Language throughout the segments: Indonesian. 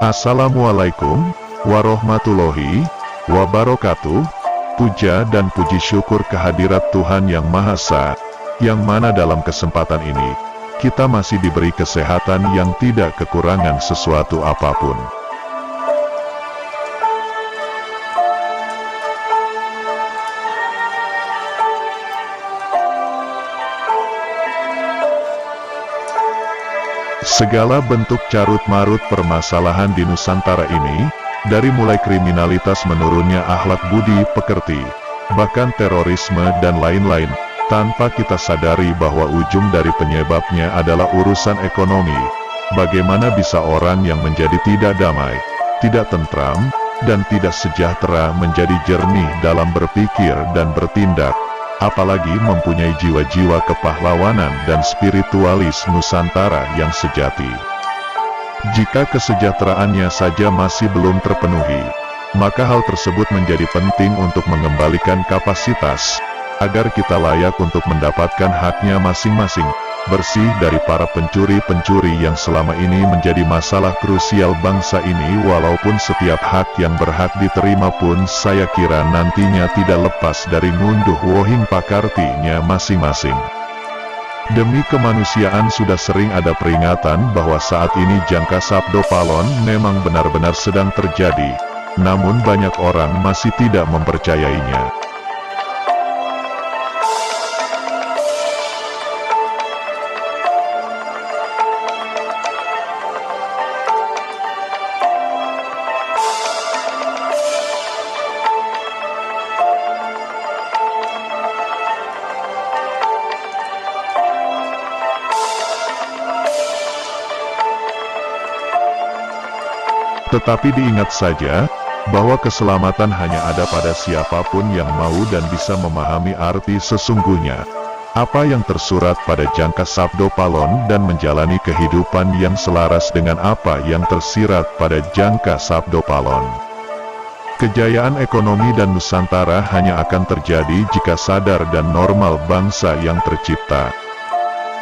Assalamualaikum warahmatullahi wabarakatuh. Puja dan puji syukur kehadirat Tuhan Yang Maha Esa, yang mana dalam kesempatan ini, kita masih diberi kesehatan yang tidak kekurangan sesuatu apapun. Segala bentuk carut-marut permasalahan di Nusantara ini, dari mulai kriminalitas menurunnya akhlak budi pekerti, bahkan terorisme dan lain-lain, tanpa kita sadari bahwa ujung dari penyebabnya adalah urusan ekonomi. Bagaimana bisa orang yang menjadi tidak damai, tidak tentram, dan tidak sejahtera menjadi jernih dalam berpikir dan bertindak, apalagi mempunyai jiwa-jiwa kepahlawanan dan spiritualis Nusantara yang sejati. Jika kesejahteraannya saja masih belum terpenuhi, maka hal tersebut menjadi penting untuk mengembalikan kapasitas, agar kita layak untuk mendapatkan haknya masing-masing, bersih dari para pencuri-pencuri yang selama ini menjadi masalah krusial bangsa ini. Walaupun setiap hak yang berhak diterima pun saya kira nantinya tidak lepas dari ngunduh wohing pakartinya masing-masing. Demi kemanusiaan sudah sering ada peringatan bahwa saat ini jangka sabdo palon memang benar-benar sedang terjadi, namun banyak orang masih tidak mempercayainya. Tetapi diingat saja, bahwa keselamatan hanya ada pada siapapun yang mau dan bisa memahami arti sesungguhnya apa yang tersurat pada jangka sabdo palon dan menjalani kehidupan yang selaras dengan apa yang tersirat pada jangka sabdo palon. Kejayaan ekonomi dan Nusantara hanya akan terjadi jika sadar dan normal bangsa yang tercipta.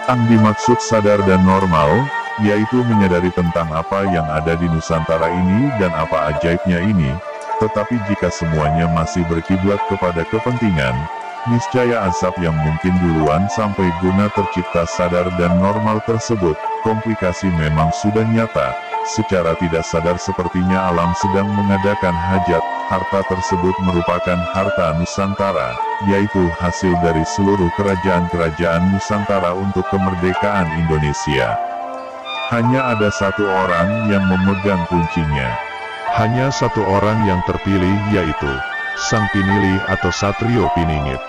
Yang dimaksud sadar dan normal, yaitu menyadari tentang apa yang ada di Nusantara ini dan apa ajaibnya ini. Tetapi jika semuanya masih berkiblat kepada kepentingan, niscaya azab yang mungkin duluan sampai guna tercipta sadar dan normal tersebut. Komplikasi memang sudah nyata. Secara tidak sadar sepertinya alam sedang mengadakan hajat. Harta tersebut merupakan harta Nusantara, yaitu hasil dari seluruh kerajaan-kerajaan Nusantara untuk kemerdekaan Indonesia. Hanya ada satu orang yang memegang kuncinya. Hanya satu orang yang terpilih, yaitu Sang Pinilih atau Satrio Piningit.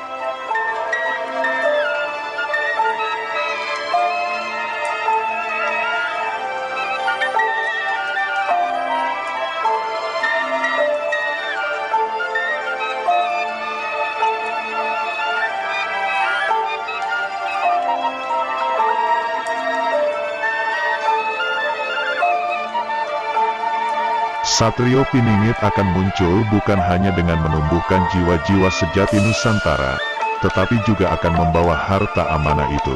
Satrio Piningit akan muncul bukan hanya dengan menumbuhkan jiwa-jiwa sejati Nusantara, tetapi juga akan membawa harta amanah itu.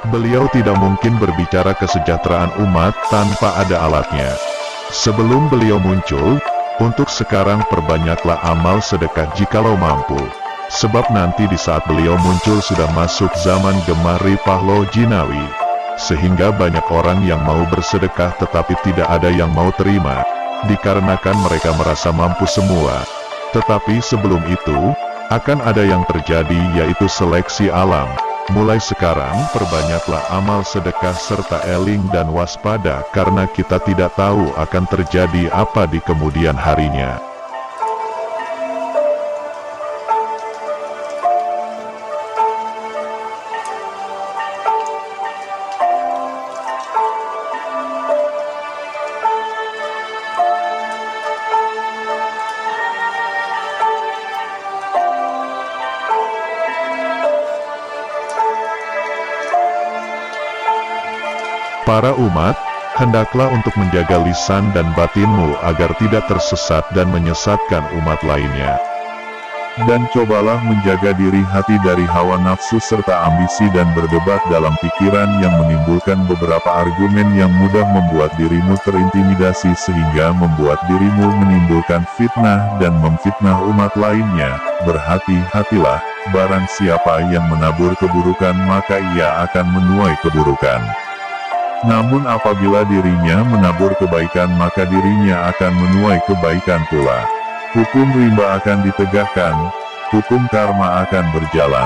Beliau tidak mungkin berbicara kesejahteraan umat tanpa ada alatnya. Sebelum beliau muncul, untuk sekarang perbanyaklah amal sedekah jikalau mampu. Sebab nanti di saat beliau muncul sudah masuk zaman gemar Pahlo Jinawi. Sehingga banyak orang yang mau bersedekah tetapi tidak ada yang mau terima, dikarenakan mereka merasa mampu semua. Tetapi sebelum itu, akan ada yang terjadi, yaitu seleksi alam. Mulai sekarang perbanyaklah amal sedekah serta eling dan waspada, karena kita tidak tahu akan terjadi apa di kemudian harinya. Para umat, hendaklah untuk menjaga lisan dan batinmu agar tidak tersesat dan menyesatkan umat lainnya. Dan cobalah menjaga diri hati dari hawa nafsu serta ambisi dan berdebat dalam pikiran yang menimbulkan beberapa argumen yang mudah membuat dirimu terintimidasi sehingga membuat dirimu menimbulkan fitnah dan memfitnah umat lainnya. Berhati-hatilah, barang siapa yang menabur keburukan maka ia akan menuai keburukan. Namun apabila dirinya menabur kebaikan maka dirinya akan menuai kebaikan pula. Hukum rimba akan ditegakkan, hukum karma akan berjalan.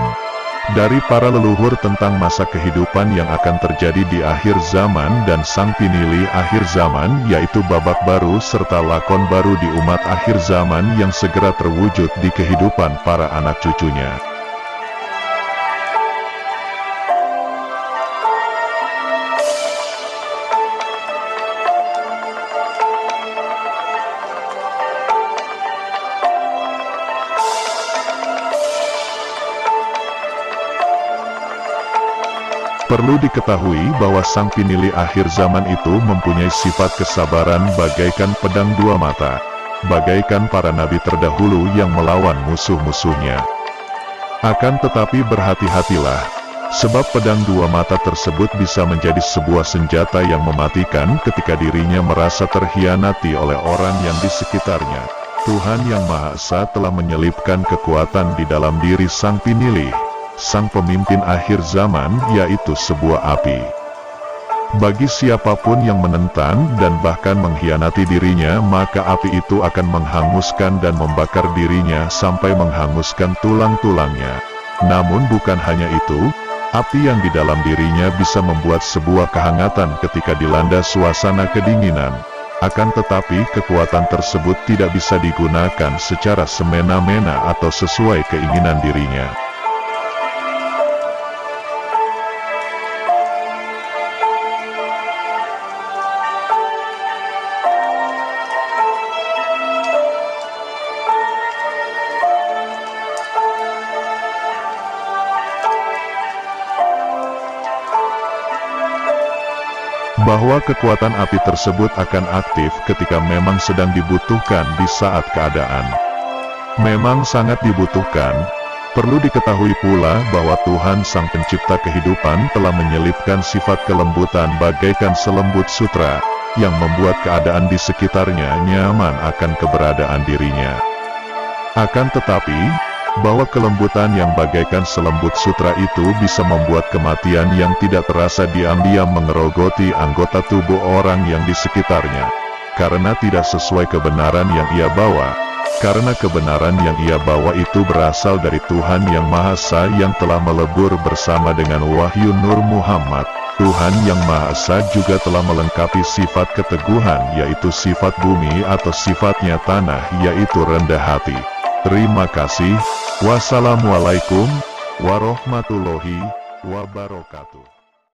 Dari para leluhur tentang masa kehidupan yang akan terjadi di akhir zaman dan sang pinili akhir zaman, yaitu babak baru serta lakon baru di umat akhir zaman yang segera terwujud di kehidupan para anak cucunya. Perlu diketahui bahwa sang pinili akhir zaman itu mempunyai sifat kesabaran bagaikan pedang dua mata, bagaikan para nabi terdahulu yang melawan musuh-musuhnya. Akan tetapi berhati-hatilah, sebab pedang dua mata tersebut bisa menjadi sebuah senjata yang mematikan ketika dirinya merasa terhianati oleh orang yang di sekitarnya. Tuhan Yang Maha Esa telah menyelipkan kekuatan di dalam diri sang pinili, sang pemimpin akhir zaman, yaitu sebuah api. Bagi siapapun yang menentang dan bahkan mengkhianati dirinya, maka api itu akan menghanguskan dan membakar dirinya sampai menghanguskan tulang-tulangnya. Namun bukan hanya itu, api yang di dalam dirinya bisa membuat sebuah kehangatan ketika dilanda suasana kedinginan. Akan tetapi kekuatan tersebut tidak bisa digunakan secara semena-mena atau sesuai keinginan dirinya. Bahwa kekuatan api tersebut akan aktif ketika memang sedang dibutuhkan di saat keadaan memang sangat dibutuhkan. Perlu diketahui pula bahwa Tuhan Sang Pencipta kehidupan telah menyelipkan sifat kelembutan bagaikan selembut sutra, yang membuat keadaan di sekitarnya nyaman akan keberadaan dirinya. Akan tetapi, bahwa kelembutan yang bagaikan selembut sutra itu bisa membuat kematian yang tidak terasa diam-diam mengerogoti anggota tubuh orang yang di sekitarnya, karena tidak sesuai kebenaran yang ia bawa. Karena kebenaran yang ia bawa itu berasal dari Tuhan Yang Maha Esa yang telah melebur bersama dengan Wahyu Nur Muhammad. Tuhan Yang Maha Esa juga telah melengkapi sifat keteguhan, yaitu sifat bumi atau sifatnya tanah, yaitu rendah hati. Terima kasih. Wassalamualaikum warahmatullahi wabarakatuh.